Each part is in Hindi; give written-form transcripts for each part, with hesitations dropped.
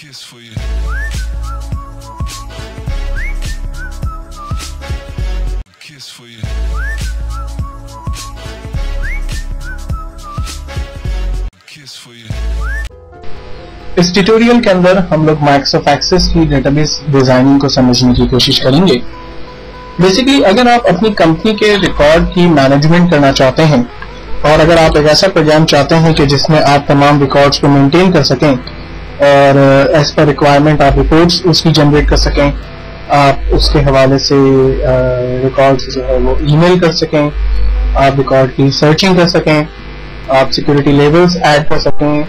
kiss for you. Kiss for you. Kiss for you. इस ट्यूटोरियल के अंदर हम लोग माइक्रोसॉफ्ट एक्सेस की डेटाबेस डिजाइनिंग को समझने की कोशिश करेंगे। बेसिकली अगर आप अपनी कंपनी के रिकॉर्ड की मैनेजमेंट करना चाहते हैं और अगर आप एक ऐसा प्रोग्राम चाहते हैं कि जिसमें आप तमाम रिकॉर्ड्स को मेंटेन कर सकें और एज पर रिक्वायरमेंट आप रिपोर्ट्स उसकी जनरेट कर सकें, आप उसके हवाले से रिकॉर्ड्स जो है वो ईमेल कर सकें, आप रिकॉर्ड की सर्चिंग कर सकें, आप सिक्योरिटी लेवल्स ऐड कर सकें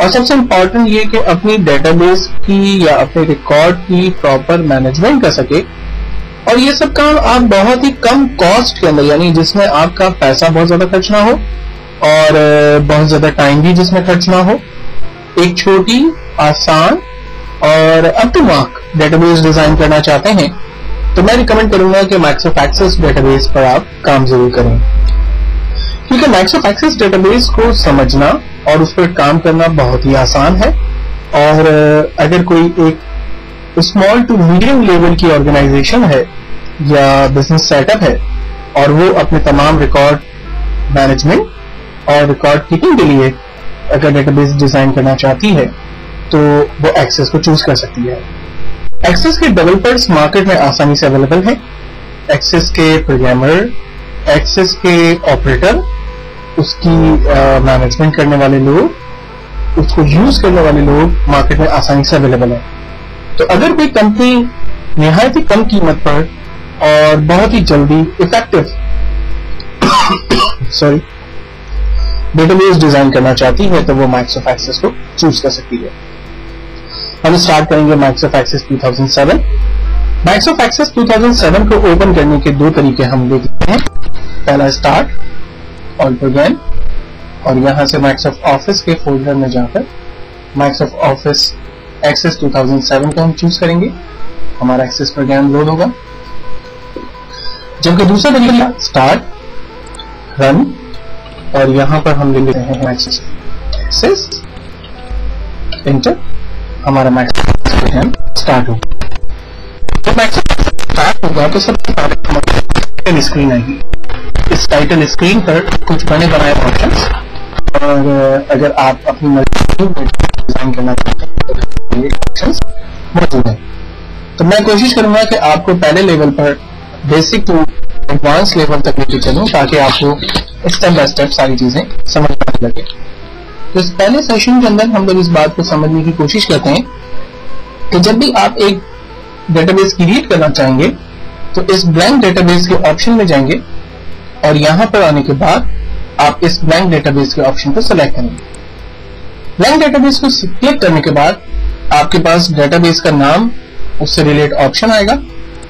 और सबसे इम्पोर्टेंट ये कि अपनी डेटाबेस की या अपने रिकॉर्ड की प्रॉपर मैनेजमेंट कर सके। और ये सब काम आप बहुत ही कम कॉस्ट के अंदर, यानी जिसमें आपका पैसा बहुत ज्यादा खर्च ना हो और बहुत ज्यादा टाइम भी जिसमें खर्च ना हो, एक छोटी आसान और up to mark database design करना चाहते हैं तो मैं रिकमेंड करूंगा कि माइक्रोसॉफ्ट एक्सेस डेटाबेस पर आप काम जरूर करें, क्योंकि माइक्रोसॉफ्ट एक्सेस डेटाबेस को समझना और उस पर काम करना बहुत ही आसान है। और अगर कोई एक स्मॉल टू मीडियम लेवल की ऑर्गेनाइजेशन है या बिजनेस सेटअप है और वो अपने तमाम रिकॉर्ड मैनेजमेंट और रिकॉर्ड कीपिंग के लिए अगर डेटाबेस डिजाइन करना चाहती है तो वो एक्सेस को चूज कर सकती है। एक्सेस के डेवलपर्स मार्केट में आसानी से अवेलेबल हैं। एक्सेस के प्रोग्रामर, एक्सेस के ऑपरेटर, उसकी मैनेजमेंट करने वाले लोग, उसको यूज करने वाले लोग मार्केट में आसानी से अवेलेबल है। तो अगर कोई कंपनी निहायत ही कम कीमत पर और बहुत ही जल्दी इफेक्टिव डेटाबेस डिजाइन करना चाहती है तो वो माइक्रोसॉफ्ट एक्सेस को चूज कर सकती है। हम स्टार्ट करेंगे माइक्रोसॉफ्ट एक्सेस 2007। माइक्रोसॉफ्ट एक्सेस 2007 को ओपन करने के दो तरीके हम देखते हैं। पहला स्टार्ट ऑल प्रोग्राम और यहां से माइक्रोसॉफ्ट ऑफिस के फोल्डर में जाकर माइक्रोसॉफ्ट ऑफिस एक्सेस 2007 को हम चूज करेंगे। हमारा एक्सेस प्रोग्राम लोड होगा। जबकि दूसरा तरीका स्टार्ट रन और यहां पर हम ले लेते हैं एक्सेस इंटर, हमारा माइक्रोसॉफ्ट प्रोग्राम स्टार्ट होगा। जब माइक्रोसॉफ्ट स्टार्ट होगा तो सबसे पहले हमारी टाइटल स्क्रीन आएगी। इस टाइटल स्क्रीन पर कुछ बने बनाए ऑप्शंस, और अगर आप अपनी मर्जी डिजाइन करना चाहते हैं तो ये ऑप्शंस मौजूद है। तो मैं कोशिश करूंगा कि आपको पहले लेवल पर बेसिक टू एडवांस लेवल तक लेके चलूं ताकि आपको स्टेप बाय स्टेप सारी चीजें समझ में लगे। तो इस पहले सेशन के अंदर हम लोग इस बात को समझने की कोशिश करते हैं कि जब भी आप एक डेटाबेस क्रिएट करना चाहेंगे तो इस ब्लैंक डेटाबेस के ऑप्शन में जाएंगे और यहां पर आने के बाद आप इस ब्लैंक डेटाबेस के ऑप्शन को सिलेक्ट करेंगे। ब्लैंक डेटाबेस को क्लिक करने के बाद आपके पास डेटाबेस का नाम, उससे रिलेटेड ऑप्शन आएगा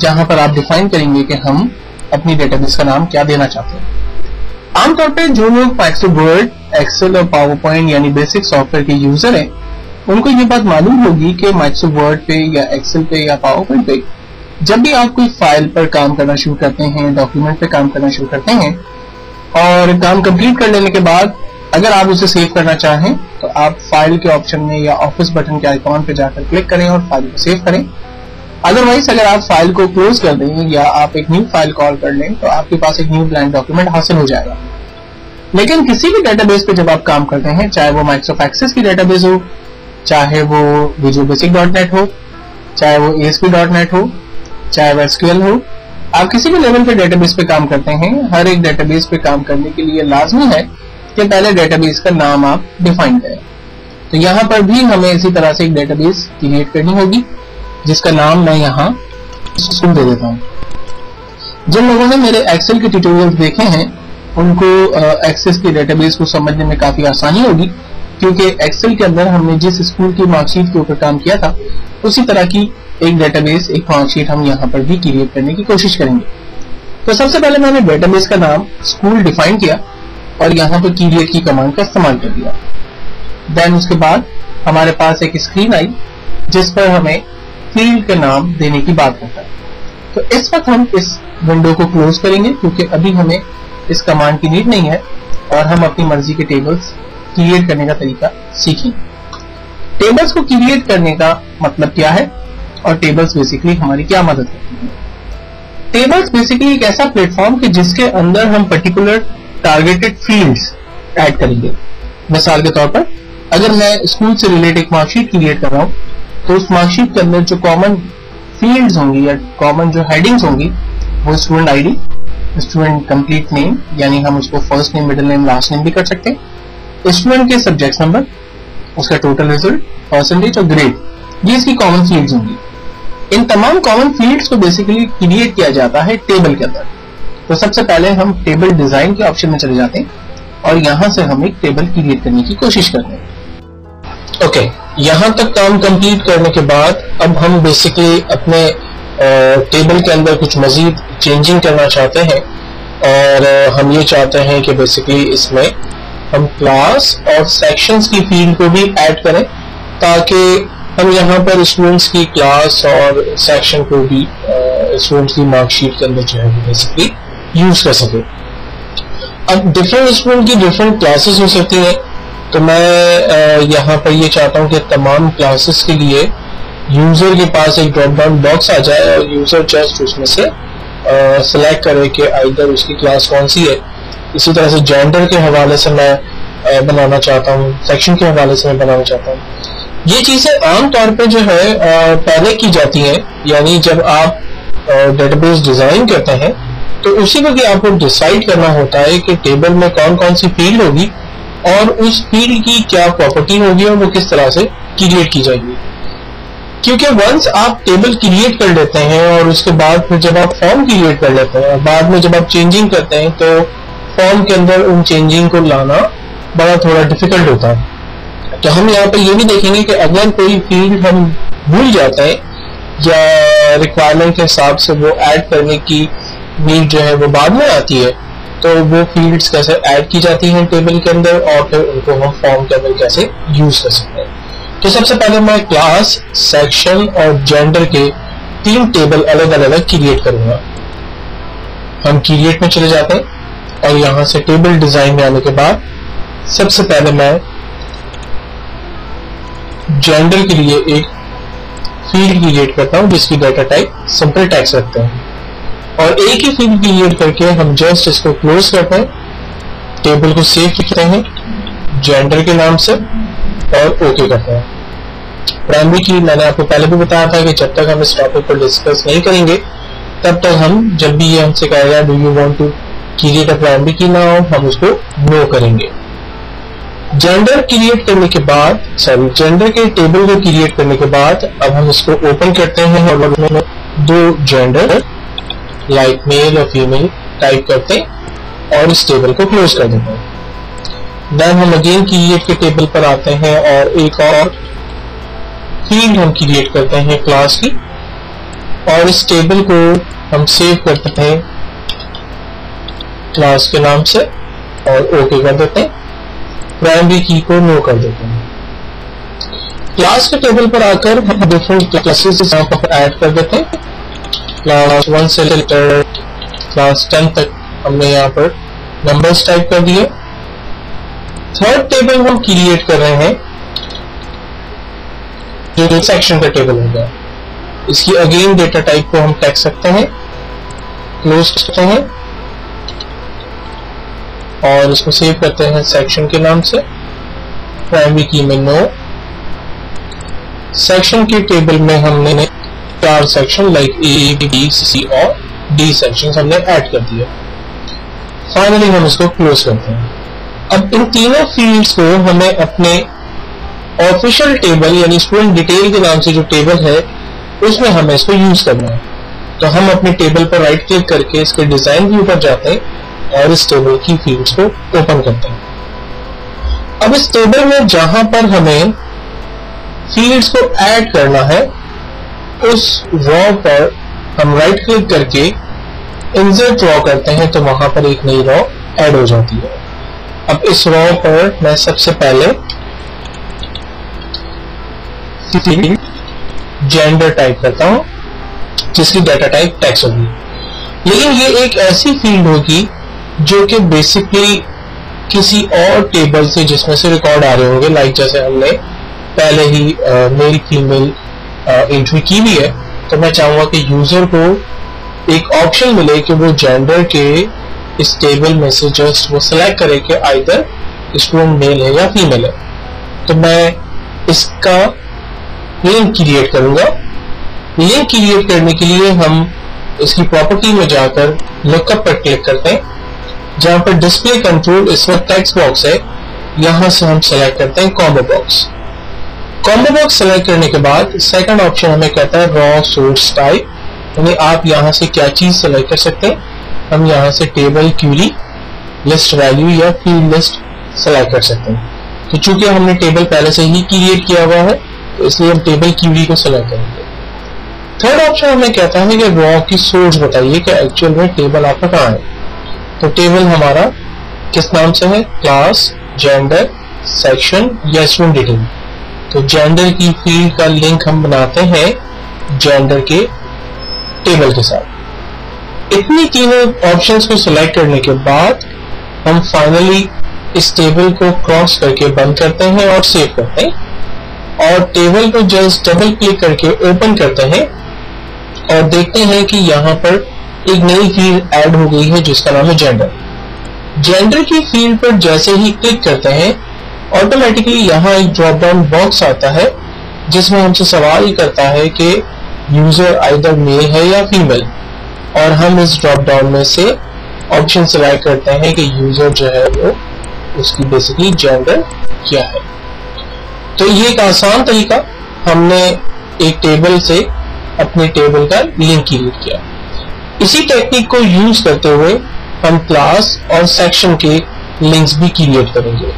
जहां पर आप डिफाइन करेंगे कि हम अपनी डेटाबेस का नाम क्या देना चाहते हैं। आमतौर पर जो लोग माइक्रोसॉफ्ट वर्ड, एक्सेल और पावर पॉइंट यानी बेसिक सॉफ्टवेयर के यूजर हैं उनको ये बात मालूम होगी कि माइक्रोसॉफ्ट वर्ड पे या एक्सेल पे या पावर पॉइंट पे जब भी आप कोई फाइल पर काम करना शुरू करते हैं, डॉक्यूमेंट पे काम करना शुरू करते हैं और काम कंप्लीट कर लेने के बाद अगर आप उसे सेव करना चाहें तो आप फाइल के ऑप्शन में या ऑफिस बटन के आइकॉन पे जाकर क्लिक करें और फाइल को सेव करें। अदरवाइज अगर आप फाइल को क्लोज कर दें या आप एक न्यू फाइल कॉल कर लें तो आपके पास एक न्यू ब्लैंक डॉक्यूमेंट हासिल हो जाएगा। लेकिन किसी भी डेटाबेस पे जब आप काम करते हैं, चाहे वो माइक्रोसॉफ्ट एक्सेस की डेटाबेस हो, चाहे वो विजुअल बेसिक .NET हो, चाहे वो ASP.NET हो, चाहे वो SQL हो, आप किसी भी लेवल पे डेटाबेस पे काम करते हैं, हर एक डेटाबेस पे काम करने के लिए लाजमी है कि पहले डेटाबेस का नाम आप डिफाइन करें। तो यहाँ पर भी हमें इसी तरह से एक डेटाबेस क्रिएट करनी होगी जिसका नाम मैं यहाँ सुन दे देता हूँ। जिन लोगों ने मेरे एक्सेल के ट्यूटोरियल्स देखे हैं उनको एक्सेस की डेटाबेस को समझने में काफी आसानी होगी, क्योंकि एक्सेल के अंदर हमने जिस स्कूल की मार्कशीट के ऊपर काम किया था उसी तरह की एक डेटाबेस, एक मार्कशीट हम यहाँ पर भी क्रिएट करने की कोशिश करेंगे। तो सबसे पहले मैंने डेटाबेस का नाम स्कूल डिफाइन किया और यहाँ पर क्रिएट की कमांड का इस्तेमाल कर दिया। देन उसके बाद हमारे पास एक स्क्रीन आई जिस पर हमें फील्ड का नाम देने की बात होता है। तो इस वक्त हम इस विंडो को क्लोज करेंगे क्योंकि अभी हमें इस कमांड की नीड नहीं है और हम अपनी मर्जी के टेबल्स क्रिएट करने का तरीका सीखेंगे। टेबल्स को क्रिएट करने का मतलब क्या है और टेबल्स बेसिकली हमारी क्या मदद करती हैं? टेबल्स बेसिकली एक ऐसा प्लेटफॉर्म कि जिसके अंदर हम पर्टिकुलर टारगेटेड फील्ड्स ऐड करेंगे। मिसाल के तौर पर अगर मैं स्कूल से रिलेटेड एक मार्कशीट क्रिएट कर रहा हूं, तो उस मार्कशीट के अंदर जो कॉमन फील्ड्स होंगी या कॉमन जो हेडिंग्स होंगी वो student ID, student complete name, यानी हम उसको first name, middle name, last name भी कर सकते हैं, स्टूडेंट के सब्जेक्ट नंबर, उसका टोटल रिजल्ट, परसेंटेज और ग्रेड, ये इसकी कॉमन फील्ड्स होंगी। इन तमाम कॉमन फील्ड्स को बेसिकली क्रिएट किया जाता है टेबल के अंदर। तो सबसे पहले हम टेबल डिजाइन के ऑप्शन में चले जाते हैं और यहां से हम एक टेबल क्रिएट करने की कोशिश करते हैं। ओके, यहां तक काम कंप्लीट करने के बाद अब हम बेसिकली अपने टेबल के अंदर कुछ मजीद चेंजिंग करना चाहते हैं और हम ये चाहते हैं कि बेसिकली इसमें हम क्लास और सेक्शंस की फील्ड को भी ऐड करें ताकि हम यहाँ पर स्टूडेंट्स की क्लास और सेक्शन को भी स्टूडेंट्स की मार्कशीट के अंदर जो है बेसिकली यूज कर सके। अब डिफरेंट स्टूडेंट की डिफरेंट क्लासेस हो सकती हैं, तो मैं यहाँ पर ये चाहता हूँ कि तमाम क्लासेस के लिए यूजर के पास एक ड्रॉप डाउन बॉक्स आ जाए और यूजर जस्ट उसमें से सिलेक्ट करे कि आइदर उसकी क्लास कौन सी है। इसी तरह से जेंडर के हवाले से मैं बनाना चाहता हूँ, सेक्शन के हवाले से मैं बनाना चाहता हूँ। ये चीजें आमतौर पर जो है पहले की जाती हैं, यानी जब आप डेटाबेस डिजाइन करते हैं तो उसी वक्त आपको डिसाइड करना होता है कि टेबल में कौन कौन सी फील्ड होगी और उस फील्ड की क्या प्रॉपर्टी होगी और वो किस तरह से क्रिएट की जाएगी। क्योंकि वंस आप टेबल क्रिएट कर लेते हैं और उसके बाद फिर जब आप फॉर्म क्रिएट कर लेते हैं और बाद में जब आप चेंजिंग करते हैं तो फॉर्म के अंदर उन चेंजिंग को लाना बड़ा थोड़ा डिफिकल्ट होता है। तो हम यहाँ पर ये भी देखेंगे कि अगर कोई फील्ड हम भूल जाते हैं या रिक्वायरमेंट के हिसाब से वो ऐड करने की नीड जो है वो बाद में आती है, तो वो फील्ड्स कैसे ऐड की जाती हैं टेबल के अंदर और फिर उनको हम फॉर्म के अंदर कैसे यूज कर सकते हैं। तो सबसे पहले मैं क्लास, सेक्शन और जेंडर के 3 टेबल अलग अलग क्रिएट करूंगा। हम क्रिएट में चले जाते हैं और यहां से टेबल डिजाइन में आने के बाद सबसे पहले मैं जेंडर के लिए एक फील्ड क्रिएट करता हूं जिसकी डाटा टाइप सिंपल टेक्स्ट रखते हैं और एक ही फील्ड क्रिएट करके हम जस्ट इसको क्लोज करते हैं, टेबल को सेव करते हैं जेंडर के नाम से और ओके करते हैं। प्राइमरी की मैंने आपको पहले भी बताया था कि जब तक हम इस टॉपिक पर डिस्कस नहीं करेंगे तब तक हम, जब भी ये हमसे कहेगा do you want to create a primary key now, हम उसको नो करेंगे। जेंडर क्रिएट करने के बाद, जेंडर के टेबल को क्रिएट करने के बाद अब हम इसको ओपन करते हैं और 2 जेंडर लाइक मेल और फीमेल टाइप करते हैं और इस टेबल को क्लोज कर देते हैं। देन हम अगेन क्रिएट के टेबल पर आते हैं और एक और फील्ड हम क्रिएट करते हैं क्लास की और इस टेबल को हम सेव करते हैं क्लास के नाम से और ओके कर देते हैं, प्राइमरी की को नो कर देते हैं। क्लास के टेबल पर आकर हम डिफरेंट क्लासेस यहाँ पर ऐड कर देते हैं। क्लास 1 से लेकर क्लास 10 तक हमने यहाँ पर नंबर्स टाइप कर दिए। थर्ड टेबल हम क्रिएट कर रहे हैं जो सेक्शन का टेबल होगा। इसकी अगेन डेटा टाइप को हम टेक्स्ट सकते हैं, क्लोज करते हैं और इसको सेव करते हैं सेक्शन के नाम से, प्राइमरी की में नो। सेक्शन के टेबल में हमने 4 सेक्शन लाइक ए, बी, सी और डी सेक्शन हमने ऐड कर दिए। फाइनली हम इसको क्लोज करते हैं। अब इन तीनों फील्ड्स को हमें अपने ऑफिशियल टेबल यानी स्टूडेंट डिटेल के नाम से जो टेबल है उसमें हमें इसको यूज करना है। तो हम अपने टेबल पर राइट क्लिक करके इसके डिजाइन व्यू पर जाते हैं और इस टेबल की फील्ड्स को ओपन करते हैं। अब इस टेबल में जहां पर हमें फील्ड्स को ऐड करना है उस रॉ पर हम राइट क्लिक करके इंसर्ट रॉ करते हैं तो वहां पर एक नई रॉ ऐड हो जाती है। अब इस रॉ पर मैं सबसे पहले फील्ड जेंडर टाइप करता हूं जिसकी डाटा टाइप टेक्स्ट होगी, लेकिन ये एक ऐसी फील्ड होगी जो कि बेसिकली किसी और टेबल से जिसमें से रिकॉर्ड आ रहे होंगे, लाइक जैसे हमने पहले ही मेल फीमेल एंट्री की हुई है, तो मैं चाहूंगा कि यूजर को एक ऑप्शन मिले कि वो जेंडर के इस टेबल में से जस्ट वो सिलेक्ट करे कि आइदर स्टूडेंट मेल है या फीमेल है। तो मैं इसका लिंक क्रिएट करूंगा। लिंक क्रिएट करने के लिए हम इसकी प्रॉपर्टी में जाकर लुकअप पर क्लिक करते हैं, जहां पर डिस्प्ले कंट्रोल इसमें टेक्स्ट बॉक्स है, यहां से हम सेलेक्ट करते हैं combo box. Combo box select करने के बाद सेकंड ऑप्शन हमें कहता है रॉ सोर्स टाइप, यानी आप यहां से क्या चीज सेलेक्ट कर सकते हैं। हम यहां से टेबल, क्यूरी, लिस्ट वैल्यू या फील्ड लिस्ट सेलेक्ट कर सकते हैं। तो चूंकि हमने टेबल पहले से ही क्रिएट किया हुआ है, तो इसलिए हम टेबल क्यूरी को सेलेक्ट करेंगे। थर्ड ऑप्शन हमें कहता है कि रॉ की सोर्स बताइए कि एक्चुअल में टेबल आपका कहाँ है। तो टेबल हमारा किस नाम से है, क्लास, जेंडर, सेक्शन या स्टूडेंट डिटेल। तो जेंडर की फील्ड का लिंक हम बनाते हैं जेंडर के टेबल के साथ। इतनी तीनों ऑप्शंस को सिलेक्ट करने के बाद हम फाइनली इस टेबल को क्रॉस करके बंद करते हैं और सेव करते हैं, और टेबल को जस्ट डबल क्लिक करके ओपन करते हैं और देखते हैं कि यहाँ पर एक नई फील्ड ऐड हो गई है जिसका नाम है जेंडर। जेंडर की फील्ड पर जैसे ही क्लिक करते हैं ऑटोमेटिकली यहाँ एक ड्रॉप डाउन बॉक्स आता है जिसमें हमसे सवाल करता है कि यूजर आइदर मेल है या फीमेल, और हम इस ड्रॉप डाउन में से ऑप्शन सिलेक्ट करते हैं कि यूजर जो है वो उसकी बेसिकली जेंडर क्या है। तो ये एक आसान तरीका, हमने एक टेबल से अपने टेबल का लिंक क्रिएट किया। इसी टेक्निक को यूज करते हुए हम क्लास और सेक्शन के लिंक्स भी क्रिएट करेंगे।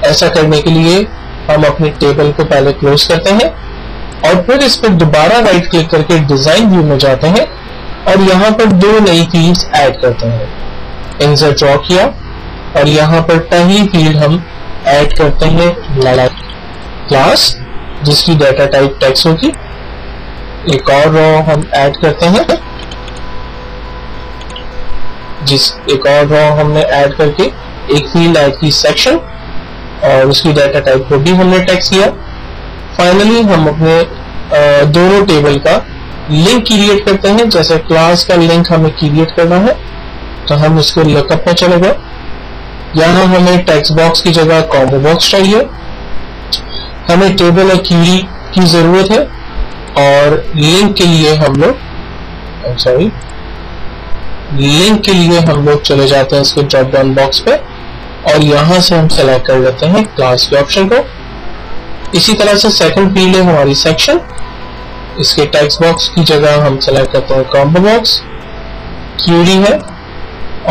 ऐसा करने के लिए हम अपने टेबल को पहले क्लोज करते हैं और फिर इस पर दोबारा राइट क्लिक करके डिजाइन व्यू में जाते हैं और यहाँ पर दो नई फील्ड्स ऐड करते हैं। इंसर्ट ड्रॉ किया और यहाँ पर पहली फील्ड हम ऐड करते हैं क्लास, जिसकी डाटा टाइप टेक्स्ट होगी। एक और रॉ हम ऐड करते हैं, एक और रॉ हमने ऐड करके एक फील्ड ऐड की सेक्शन, और उसकी डाटा टाइप को भी हमने टेक्स्ट किया। फाइनली हम अपने दोनों टेबल का लिंक क्रिएट करते हैं। जैसे क्लास का लिंक हमें क्रिएट करना है तो हम इसको लुकअप में चले गए, यहाँ हमें टेक्स्ट बॉक्स की जगह कॉम्बो बॉक्स चाहिए। हमें टेबल और क्यूरी की जरूरत है और लिंक के लिए हम लोग लिंक के लिए हम लोग चले जाते हैं इसके ड्रॉप डाउन बॉक्स पे और यहां से हम सेलेक्ट कर लेते हैं क्लास के ऑप्शन को। इसी तरह से सेकंड फील्ड है हमारी सेक्शन, इसके टेक्स्ट बॉक्स की जगह हम सेलेक्ट करते हैं कॉम्बो बॉक्स। क्यूरी है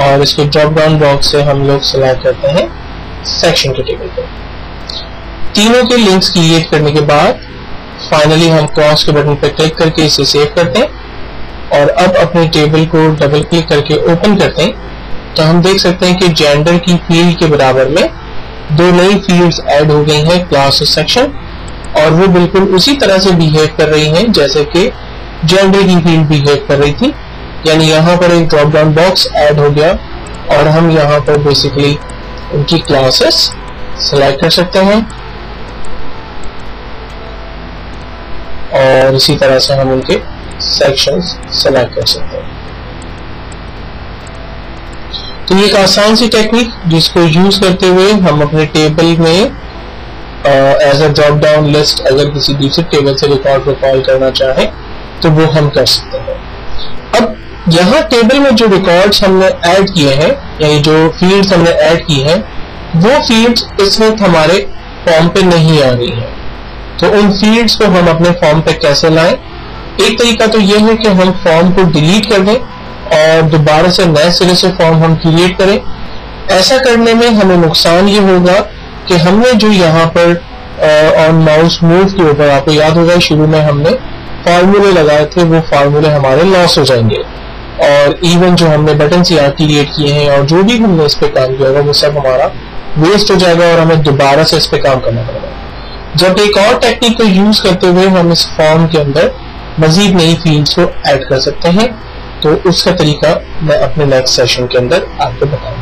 और इसके ड्रॉप डाउन बॉक्स से हम लोग सेलेक्ट करते हैं सेक्शन के टेबल को। तीनों के लिंक्स क्रिएट करने के बाद फाइनली हम क्रॉस के बटन पर क्लिक करके इसे सेव करते हैं और अब अपने टेबल को डबल क्लिक करके ओपन करते हैं तो हम देख सकते हैं कि जेंडर की फील्ड के बराबर में दो नई फील्ड्स ऐड हो गई हैं, क्लास और सेक्शन, और वो बिल्कुल उसी तरह से बिहेव कर रही हैं जैसे कि जेंडर की फील्ड बिहेव कर रही थी। यानी यहाँ पर एक ड्रॉप डाउन बॉक्स ऐड हो गया और हम यहाँ पर बेसिकली उनकी क्लासेस सेलेक्ट कर सकते हैं और इसी तरह से हम उनके सेक्शंस सेलेक्ट कर सकते हैं। तो ये एक आसान सी टेक्निक जिसको यूज करते हुए हम अपने टेबल में as a drop down list अगर किसी दूसरे टेबल से रिकॉर्ड को कॉल करना चाहे तो वो हम कर सकते हैं। अब यहाँ टेबल में जो रिकॉर्ड्स हमने ऐड किए हैं यानी जो फील्ड्स हमने ऐड की हैं वो फील्ड्स इस वक्त हमारे फॉर्म पे नहीं आ रही हैं। तो उन फील्ड्स को हम अपने फॉर्म पे कैसे लाएं? एक तरीका तो ये है कि हम फॉर्म को डिलीट कर दें और दोबारा से नए सिरे से फॉर्म हम क्रिएट करें। ऐसा करने में हमें नुकसान ये होगा कि हमने जो यहाँ पर ऑन माउस मूव के ऊपर, आपको याद होगा शुरू में हमने फार्मूले लगाए थे, वो फार्मूले हमारे लॉस हो जाएंगे और इवन जो हमने बटन यहाँ क्रिएट किए हैं और जो भी हमने इस पे काम किया होगा वो सब हमारा वेस्ट हो जाएगा और हमें दोबारा से इस पे काम करना पड़ेगा। जब एक और टेक्निक को यूज करते हुए हम इस फॉर्म के अंदर मजीद नई फील्ड्स को ऐड कर सकते हैं तो उसका तरीका मैं अपने नेक्स्ट सेशन के अंदर आपको बताऊंगा।